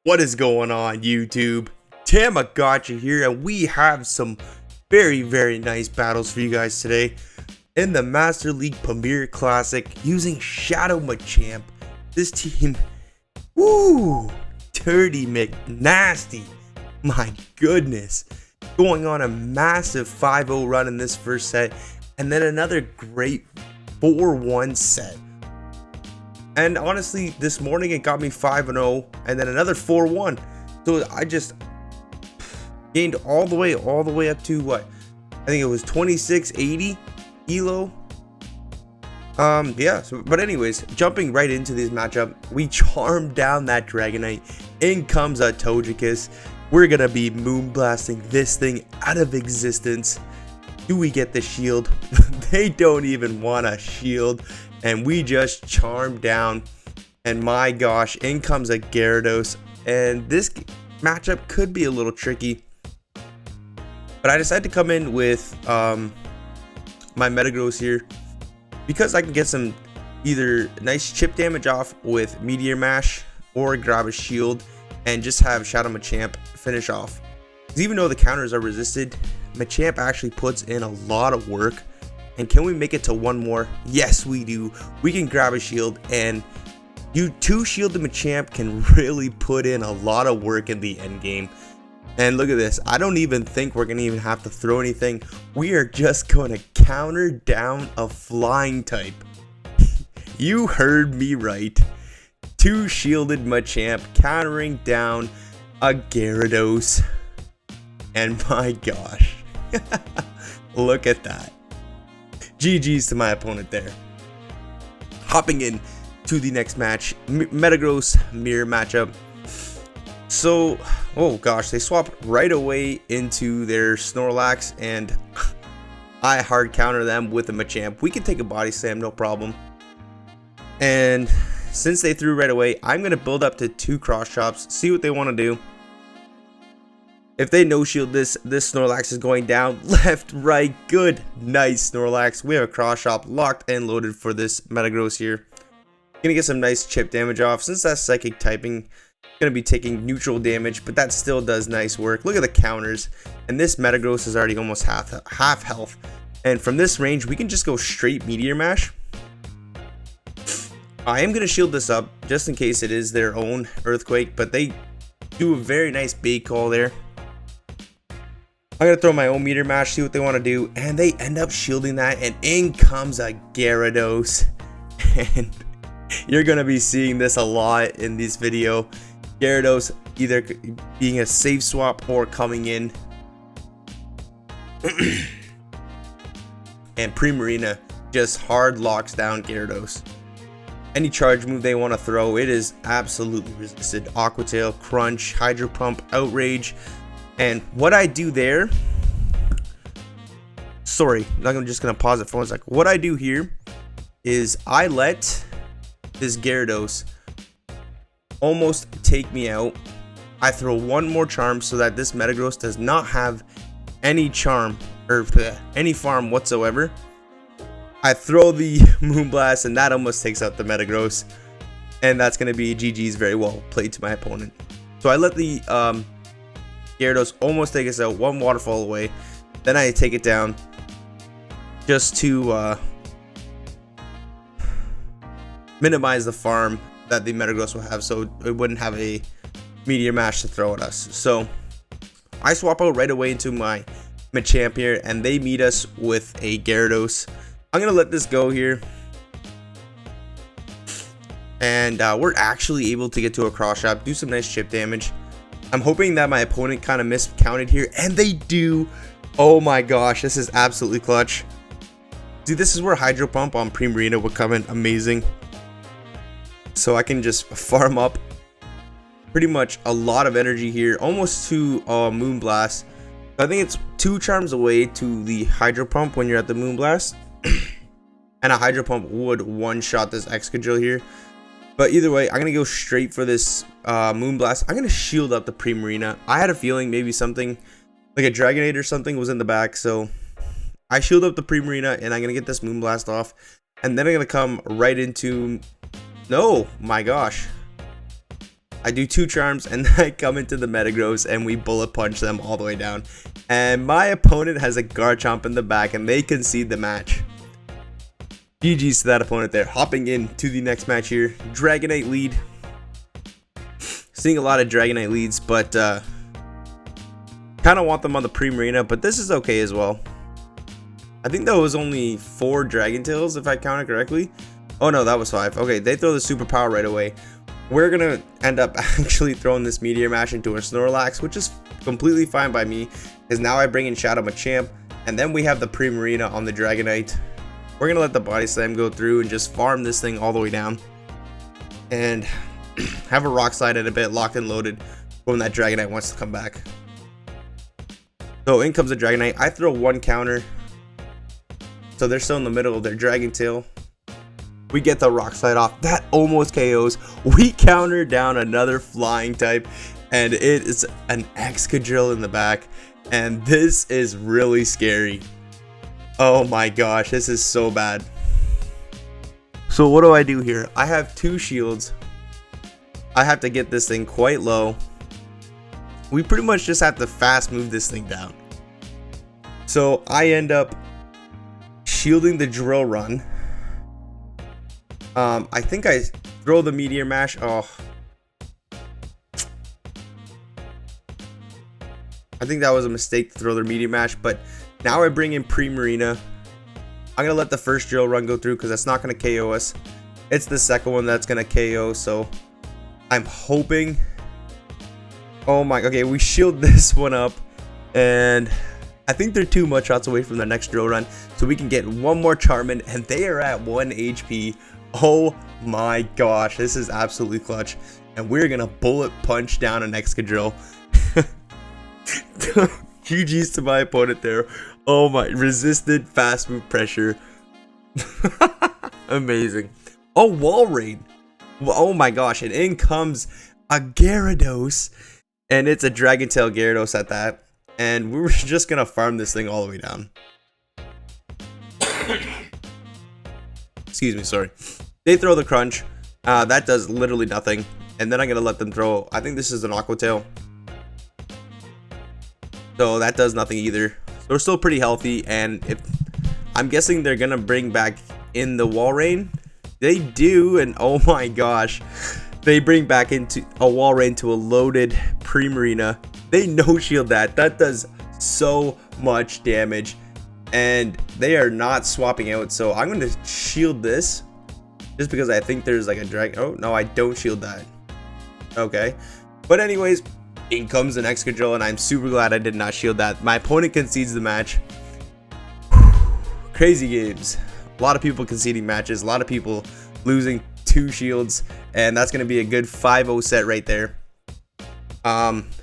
What is going on, YouTube? Thammagotcha here, and we have some very nice battles for you guys today in the Master League Premier Classic using Shadow Machamp. This team, woo, dirty McNasty, my goodness, going on a massive 5-0 run in this first set, and then another great 4-1 set. And honestly, this morning it got me 5-0 and then another 4-1. So I just gained all the way up to what? I think it was 2680 elo. Yeah, but anyways, jumping right into this matchup, we charmed down that Dragonite. In comes a Togekiss. We're gonna be moonblasting this thing out of existence. Do we get the shield? They don't even want a shield. And we just charmed down, and my gosh, in comes a Gyarados, and this matchup could be a little tricky, but I decided to come in with my Metagross here because I can get some either nice chip damage off with Meteor Mash or grab a shield and just have Shadow Machamp finish off. Because even though the counters are resisted, Machamp actually puts in a lot of work. And can we make it to one more? Yes, we do. We can grab a shield, and you two-shielded Machamp can really put in a lot of work in the end game. And look at this. I don't even think we're going to even have to throw anything. We are just going to counter down a flying type. You heard me right. Two-shielded Machamp countering down a Gyarados. And my gosh. Look at that. GG's to my opponent there. Hopping in to the next match, Metagross mirror matchup. So, oh gosh, they swap right away into their Snorlax, and I hard counter them with a Machamp. We can take a body slam, no problem. And since they threw right away, I'm going to build up to 2 cross chops, see what they want to do. If they no-shield this Snorlax is going down. Left, right, good. Nice, Snorlax. We have a cross-chop locked and loaded for this Metagross here. Gonna get some nice chip damage off. Since that's psychic typing, gonna be taking neutral damage, but that still does nice work. Look at the counters. And this Metagross is already almost half health. And from this range, we can just go straight Meteor Mash. I am gonna shield this up, just in case it is their own Earthquake, but they do a very nice bait call there. I'm going to throw my own Meteor Mash, see what they want to do, and they end up shielding that, and in comes a Gyarados. And you're going to be seeing this a lot in this video. Gyarados either being a safe swap or coming in. And Primirina just hard locks down Gyarados. Any charge move they want to throw, it is absolutely resisted. Aqua Tail, Crunch, Hydro Pump, Outrage. And what I do there, sorry, I'm just going to pause it for 1 second. What I do here is I let this Gyarados almost take me out. I throw one more charm so that this Metagross does not have any charm or any farm whatsoever. I throw the Moonblast, and that almost takes out the Metagross. And that's going to be GG's, very well played to my opponent. So I let the Gyarados almost take us out, one waterfall away. Then I take it down just to minimize the farm that the Metagross will have, so it wouldn't have a Meteor Mash to throw at us. So I swap out right away into my Machamp here, and they meet us with a Gyarados. I'm gonna let this go here, and we're actually able to get to a cross shot, do some nice chip damage. I'm hoping that my opponent kind of miscounted here, and they do. Oh my gosh, this is absolutely clutch. Dude, this is where Hydro Pump on Primirina would come in amazing. So I can just farm up pretty much a lot of energy here, almost to Moonblast. I think it's 2 charms away to the Hydro Pump when you're at the Moonblast. And a Hydro Pump would one-shot this Excadrill here. But either way, I'm going to go straight for this Moonblast. I'm going to shield up the Primirina. I had a feeling maybe something like a Dragonite or something was in the back. So I shield up the Primirina, and I'm going to get this Moonblast off. And then I'm going to come right into... No, my gosh. I do 2 charms, and then I come into the Metagross and we bullet punch them all the way down. And my opponent has a Garchomp in the back, and they concede the match. GG's to that opponent there. Hopping into the next match here. Dragonite lead. Seeing a lot of Dragonite leads, but kind of want them on the Primirina, but this is okay as well. I think that was only 4 Dragon Tails if I counted correctly. Oh no, that was 5. Okay, they throw the superpower right away. We're gonna end up actually throwing this Meteor Mash into a Snorlax, which is completely fine by me, because now I bring in Shadow Machamp, and then we have the Primarina on the Dragonite. We're gonna let the Body Slam go through and just farm this thing all the way down, and have a Rock Slide in a bit, locked and loaded when that Dragonite wants to come back. So in comes the Dragonite. I throw 1 counter, so they're still in the middle of their Dragon Tail. We get the Rock Slide off. That almost KOs. We counter down another flying type, and it is an Excadrill in the back. And this is really scary. Oh my gosh, this is so bad. So what do I do here? I have 2 shields. I have to get this thing quite low. We pretty much just have to fast move this thing down. So I end up shielding the Drill Run. I think I throw the Meteor Mash. Oh, I think that was a mistake to throw the Meteor Mash, but now I bring in Primarina. I'm gonna let the first Drill Run go through because that's not gonna KO us. It's the second one that's gonna KO, so I'm hoping. Oh my, okay, we shield this one up, and I think they're 2 Mudshots away from the next Drill Run, so we can get 1 more Charmin, and they are at 1 HP. Oh my gosh, this is absolutely clutch, and we're gonna bullet punch down an Excadrill. GG's to my opponent there. Oh my, resisted fast move pressure. Amazing. Oh, Wall Raid. Oh my gosh, and in comes a Gyarados, and it's a Dragon Tail Gyarados at that, and we were just gonna farm this thing all the way down. Excuse me, sorry. They throw the Crunch. That does literally nothing, and then I'm gonna let them throw, I think this is an Aqua Tail, so that does nothing either. So we're still pretty healthy, and if I'm guessing they're gonna bring back in the Wall Rain. They do, and oh my gosh, they bring back into a Wall Rain to a loaded Primarina. They no shield that. That does so much damage, and they are not swapping out. So I'm going to shield this just because I think there's like a drag. Oh no, I don't shield that. Okay, but anyways, in comes an Excadrill, and I'm super glad I did not shield that. My opponent concedes the match. Crazy games. A lot of people conceding matches, a lot of people losing 2 shields, and that's going to be a good 5-0 set right there.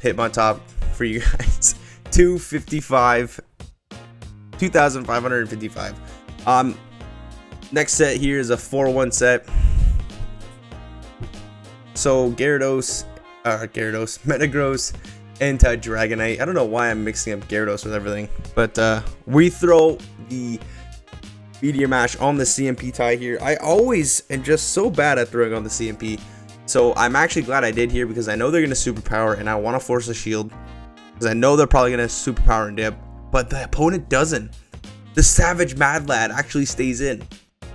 Hit my top for you guys. 2,555. Next set here is a 4-1 set. So Metagross into Dragonite. I don't know why I'm mixing up Gyarados with everything, but we throw the Meteor Mash on the CMP tie here. I always am just so bad at throwing on the CMP, so I'm actually glad I did here because I know they're going to superpower, and I want to force a shield because I know they're probably going to superpower and dip, but the opponent doesn't. The Savage Mad Lad actually stays in.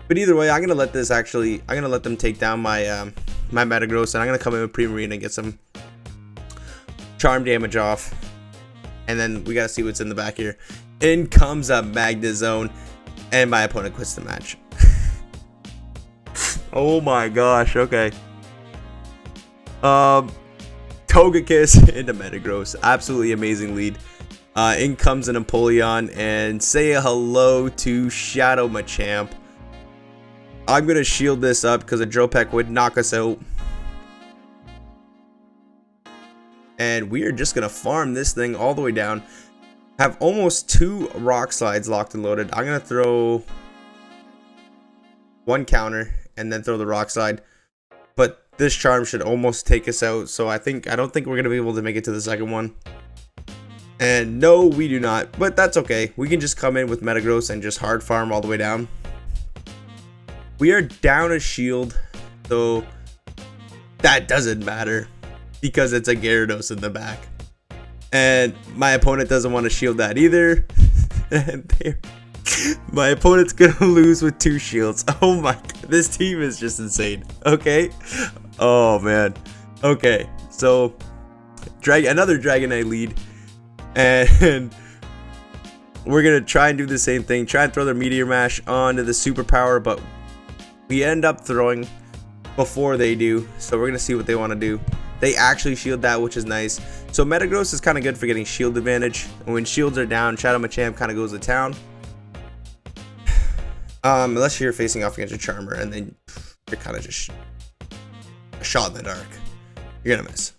But either way, I'm going to let this actually, I'm going to let them take down my my Metagross, and I'm going to come in with Primarina and get some charm damage off, and then we got to see what's in the back here. In comes a Magnezone, and my opponent quits the match. Oh my gosh, okay. Togekiss into Metagross. Absolutely amazing lead. In comes an Empoleon, and say hello to Shadow Machamp. I'm going to shield this up because a Drill Peck would knock us out. And we are just going to farm this thing all the way down. Have almost 2 Rock Slides locked and loaded. I'm going to throw 1 counter and then throw the Rock Slide. But this Charm should almost take us out. So I don't think we're going to be able to make it to the second one. And no, we do not. But that's okay. We can just come in with Metagross and just hard farm all the way down. We are down a shield, so that doesn't matter. because it's a Gyarados in the back. And my opponent doesn't want to shield that either. And my opponent's gonna lose with 2 shields. Oh my god, this team is just insane. Okay. Oh man. Okay, so another Dragonite lead, and we're gonna try and do the same thing. Try and throw their Meteor Mash onto the superpower, but we end up throwing before they do. So we're gonna see what they want to do. They actually shield that, which is nice. So Metagross is kind of good for getting shield advantage. And when shields are down, Shadow Machamp kind of goes to town. Unless you're facing off against a Charmer, and then you're kind of just a shot in the dark. You're gonna miss.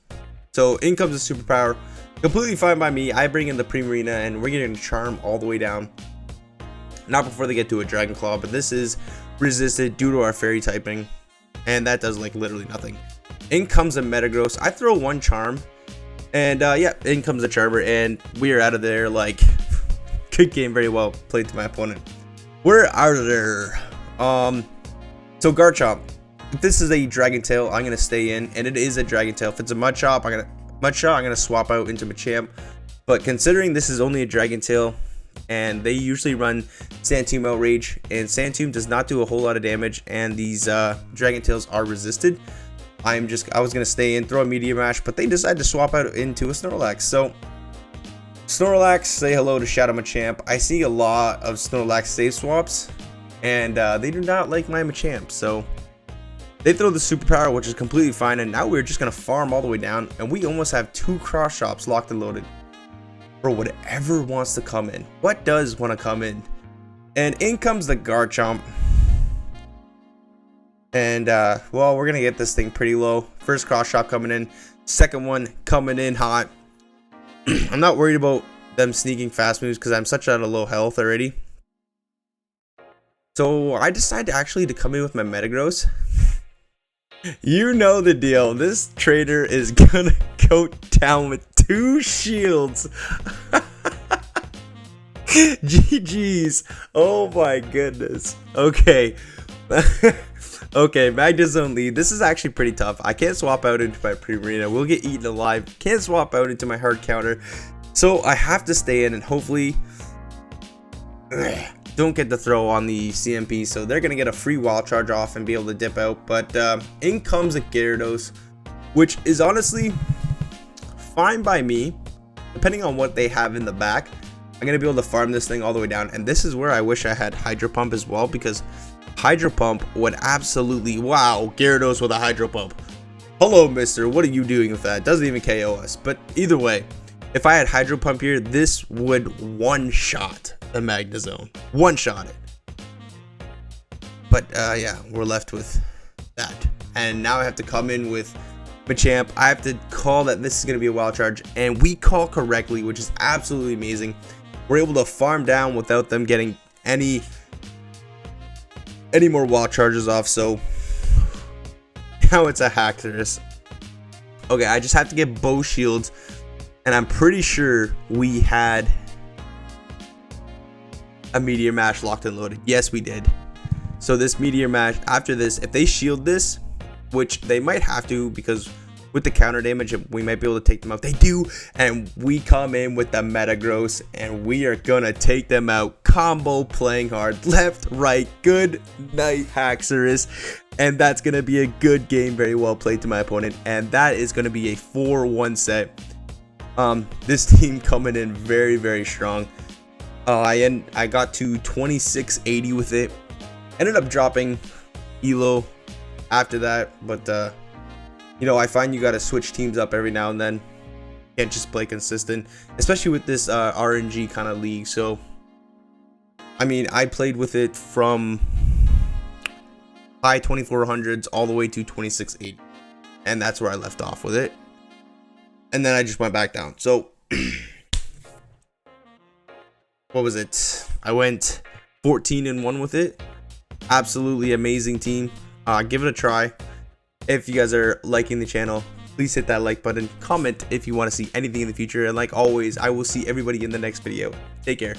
So in comes the superpower. Completely fine by me. I bring in the Primirina, and we're getting Charm all the way down. Not before they get to a Dragon Claw, but this is resisted due to our Fairy typing, and that does like literally nothing. In comes a Metagross. I throw 1 Charm, and yeah, in comes a Charmer, and we are out of there. Like, good game, very well played to my opponent. We're out of there. So Garchomp. If this is a Dragon Tail, I'm gonna stay in, and it is a Dragon Tail. If it's a Mudshot, I'm gonna swap out into Machamp. But considering this is only a Dragon Tail, and they usually run Sandtomb Outrage, and Sandtomb does not do a whole lot of damage, and these Dragon Tails are resisted, I was gonna stay in, throw a Meteor Mash, but they decided to swap out into a Snorlax. So Snorlax, say hello to Shadow Machamp. I see a lot of Snorlax save swaps, and they do not like my Machamp. So they throw the superpower, which is completely fine, and now we're just gonna farm all the way down, and we almost have 2 cross shops locked and loaded for whatever wants to come in. What does want to come in? And in comes the Garchomp. And well, we're gonna get this thing pretty low. First cross shop coming in, second one coming in hot. I'm not worried about them sneaking fast moves because I'm such at a low health already. So I decided actually to come in with my Metagross. You know the deal. This trader is gonna go down with 2 shields. GG's. Oh my goodness. Okay. Okay, Magnezone lead. This is actually pretty tough. I can't swap out into my Primirina. We'll get eaten alive. Can't swap out into my hard counter. So I have to stay in and hopefully don't get the throw on the CMP. So they're going to get a free wild charge off and be able to dip out. But in comes a Gyarados, which is honestly fine by me. Depending on what they have in the back, I'm going to be able to farm this thing all the way down. And this is where I wish I had Hydro Pump as well, because Hydro Pump would absolutely, wow, Gyarados with a Hydro Pump. Hello, mister, what are you doing with that? Doesn't even KO us. But either way, if I had Hydro Pump here, this would one-shot the Magnezone. One-shot it. But yeah, we're left with that. And now I have to come in with Machamp. I have to call that this is going to be a wild charge. And we call correctly, which is absolutely amazing. We're able to farm down without them getting any more wild charges off. So now it's a Haxorus. Okay, I just have to get both shields, and I'm pretty sure we had a Meteor Mash locked and loaded. Yes, we did. So this Meteor Mash, after this, if they shield this, which they might have to because with the counter damage we might be able to take them out. They do, and we come in with the Metagross and we are gonna take them out. Combo playing hard, left, right. Good night, Haxorus. And that's gonna be a good game, very well played to my opponent, and that is gonna be a 4-1 set. This team coming in very, very strong. I got to 2680 with it. Ended up dropping Elo after that, but you know, I find you gotta switch teams up every now and then. Can't just play consistent, especially with this RNG kind of league. So I mean, I played with it from high 2400s all the way to 2680, and that's where I left off with it, and then I just went back down. So what was it? I went 14-1 with it. Absolutely amazing team. Give it a try. If you guys are liking the channel, please hit that like button. Comment if you want to see anything in the future, and like always, I will see everybody in the next video. Take care.